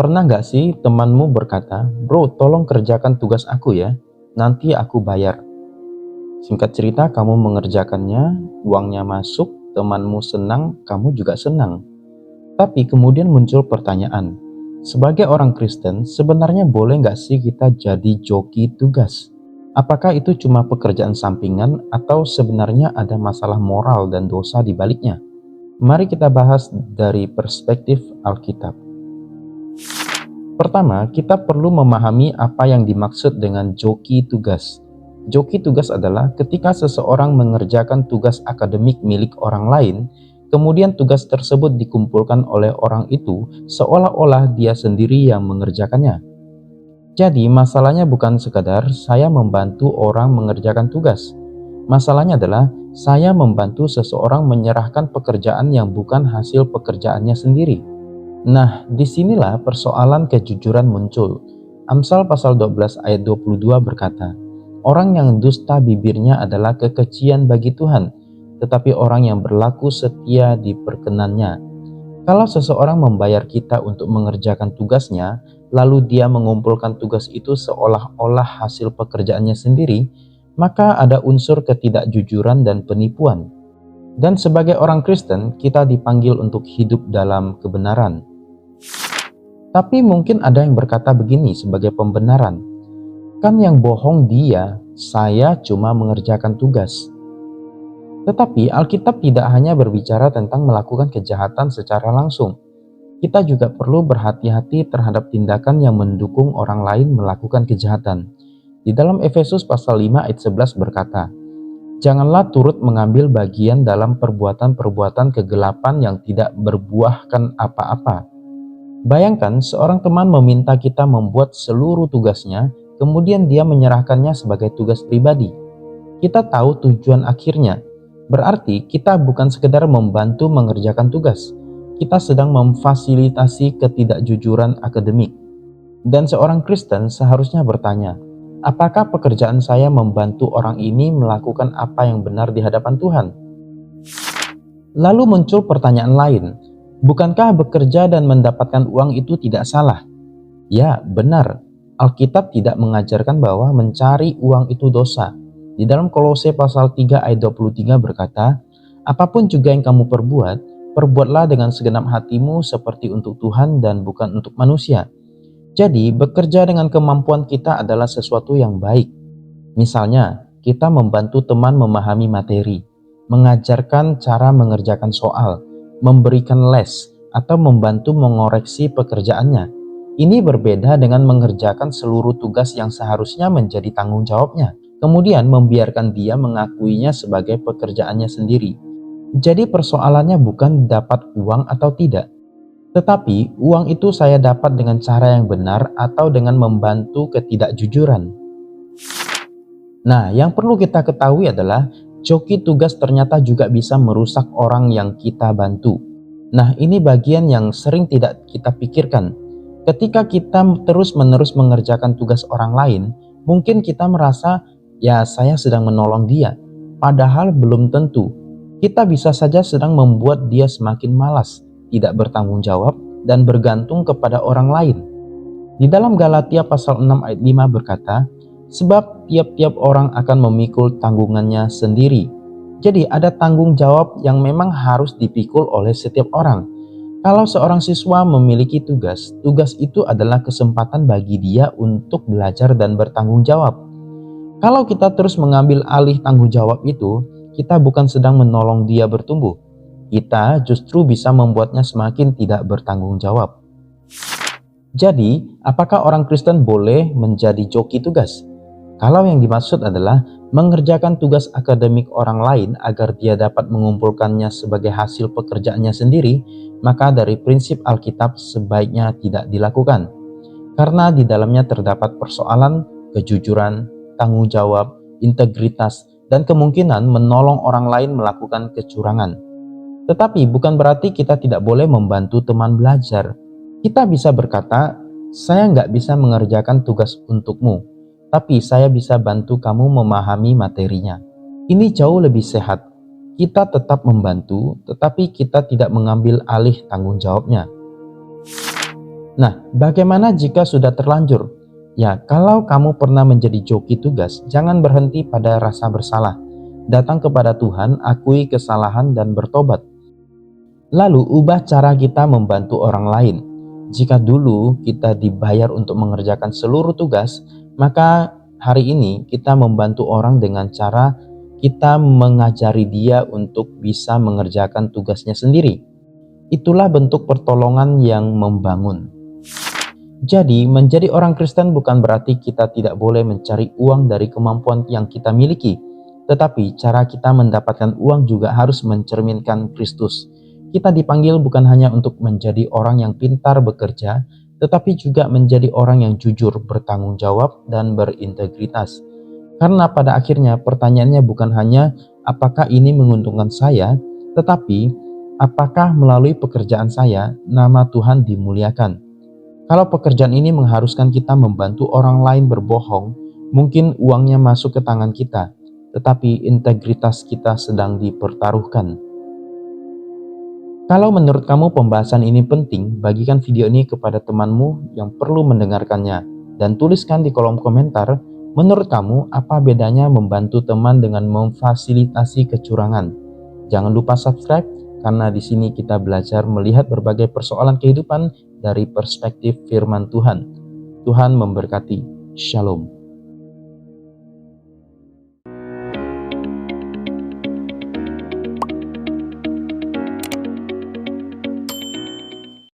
Pernah nggak sih temanmu berkata, "Bro, tolong kerjakan tugas aku ya, nanti aku bayar." Singkat cerita, kamu mengerjakannya, uangnya masuk, temanmu senang, kamu juga senang. Tapi kemudian muncul pertanyaan, sebagai orang Kristen, sebenarnya boleh nggak sih kita jadi joki tugas? Apakah itu cuma pekerjaan sampingan atau sebenarnya ada masalah moral dan dosa di baliknya? Mari kita bahas dari perspektif Alkitab. Pertama, kita perlu memahami apa yang dimaksud dengan joki tugas. Joki tugas adalah ketika seseorang mengerjakan tugas akademik milik orang lain, kemudian tugas tersebut dikumpulkan oleh orang itu seolah-olah dia sendiri yang mengerjakannya. Jadi, masalahnya bukan sekadar saya membantu orang mengerjakan tugas. Masalahnya adalah saya membantu seseorang menyerahkan pekerjaan yang bukan hasil pekerjaannya sendiri. Nah, disinilah persoalan kejujuran muncul. Amsal pasal 12 ayat 22 berkata, "Orang yang dusta bibirnya adalah kekejian bagi Tuhan, tetapi orang yang berlaku setia diperkenannya." Kalau seseorang membayar kita untuk mengerjakan tugasnya, lalu dia mengumpulkan tugas itu seolah-olah hasil pekerjaannya sendiri, maka ada unsur ketidakjujuran dan penipuan. Dan sebagai orang Kristen, kita dipanggil untuk hidup dalam kebenaran. Tapi mungkin ada yang berkata begini sebagai pembenaran, kan yang bohong dia, saya cuma mengerjakan tugas. Tetapi Alkitab tidak hanya berbicara tentang melakukan kejahatan secara langsung. Kita juga perlu berhati-hati terhadap tindakan yang mendukung orang lain melakukan kejahatan. Di dalam Efesus pasal 5 ayat 11 berkata, "Janganlah turut mengambil bagian dalam perbuatan-perbuatan kegelapan yang tidak berbuahkan apa-apa." Bayangkan seorang teman meminta kita membuat seluruh tugasnya, kemudian dia menyerahkannya sebagai tugas pribadi. Kita tahu tujuan akhirnya, berarti kita bukan sekedar membantu mengerjakan tugas, kita sedang memfasilitasi ketidakjujuran akademik. Dan seorang Kristen seharusnya bertanya, apakah pekerjaan saya membantu orang ini melakukan apa yang benar di hadapan Tuhan? Lalu muncul pertanyaan lain, bukankah bekerja dan mendapatkan uang itu tidak salah? Ya, benar. Alkitab tidak mengajarkan bahwa mencari uang itu dosa. Di dalam Kolose pasal 3 ayat 23 berkata, "Apapun juga yang kamu perbuat, perbuatlah dengan segenap hatimu seperti untuk Tuhan dan bukan untuk manusia." Jadi, bekerja dengan kemampuan kita adalah sesuatu yang baik. Misalnya, kita membantu teman memahami materi, mengajarkan cara mengerjakan soal, memberikan les, atau membantu mengoreksi pekerjaannya. Ini berbeda dengan mengerjakan seluruh tugas yang seharusnya menjadi tanggung jawabnya, kemudian membiarkan dia mengakuinya sebagai pekerjaannya sendiri. Jadi persoalannya bukan dapat uang atau tidak, tetapi uang itu saya dapat dengan cara yang benar atau dengan membantu ketidakjujuran. Nah, yang perlu kita ketahui adalah joki tugas ternyata juga bisa merusak orang yang kita bantu. Nah, ini bagian yang sering tidak kita pikirkan. Ketika kita terus-menerus mengerjakan tugas orang lain, mungkin kita merasa, ya saya sedang menolong dia. Padahal belum tentu. Kita bisa saja sedang membuat dia semakin malas, tidak bertanggung jawab, dan bergantung kepada orang lain. Di dalam Galatia pasal 6 ayat 5 berkata, "Sebab tiap-tiap orang akan memikul tanggungannya sendiri." Jadi ada tanggung jawab yang memang harus dipikul oleh setiap orang. Kalau seorang siswa memiliki tugas, tugas itu adalah kesempatan bagi dia untuk belajar dan bertanggung jawab. Kalau kita terus mengambil alih tanggung jawab itu, kita bukan sedang menolong dia bertumbuh. Kita justru bisa membuatnya semakin tidak bertanggung jawab. Jadi, apakah orang Kristen boleh menjadi joki tugas? Kalau yang dimaksud adalah mengerjakan tugas akademik orang lain agar dia dapat mengumpulkannya sebagai hasil pekerjaannya sendiri, maka dari prinsip Alkitab sebaiknya tidak dilakukan. Karena di dalamnya terdapat persoalan, kejujuran, tanggung jawab, integritas, dan kemungkinan menolong orang lain melakukan kecurangan. Tetapi bukan berarti kita tidak boleh membantu teman belajar. Kita bisa berkata, saya nggak bisa mengerjakan tugas untukmu, tapi saya bisa bantu kamu memahami materinya. Ini jauh lebih sehat. Kita tetap membantu, tetapi kita tidak mengambil alih tanggung jawabnya. Nah, bagaimana jika sudah terlanjur? Ya, kalau kamu pernah menjadi joki tugas, jangan berhenti pada rasa bersalah. Datang kepada Tuhan, akui kesalahan dan bertobat. Lalu, ubah cara kita membantu orang lain. Jika dulu kita dibayar untuk mengerjakan seluruh tugas, maka hari ini kita membantu orang dengan cara kita mengajari dia untuk bisa mengerjakan tugasnya sendiri. Itulah bentuk pertolongan yang membangun. Jadi, menjadi orang Kristen bukan berarti kita tidak boleh mencari uang dari kemampuan yang kita miliki, tetapi cara kita mendapatkan uang juga harus mencerminkan Kristus. Kita dipanggil bukan hanya untuk menjadi orang yang pintar bekerja, tetapi juga menjadi orang yang jujur, bertanggung jawab, dan berintegritas. Karena pada akhirnya pertanyaannya bukan hanya apakah ini menguntungkan saya, tetapi apakah melalui pekerjaan saya nama Tuhan dimuliakan. Kalau pekerjaan ini mengharuskan kita membantu orang lain berbohong, mungkin uangnya masuk ke tangan kita, tetapi integritas kita sedang dipertaruhkan. Kalau menurut kamu pembahasan ini penting, bagikan video ini kepada temanmu yang perlu mendengarkannya, dan tuliskan di kolom komentar, menurut kamu apa bedanya membantu teman dengan memfasilitasi kecurangan? Jangan lupa subscribe, karena di sini kita belajar melihat berbagai persoalan kehidupan dari perspektif firman Tuhan. Tuhan memberkati. Shalom.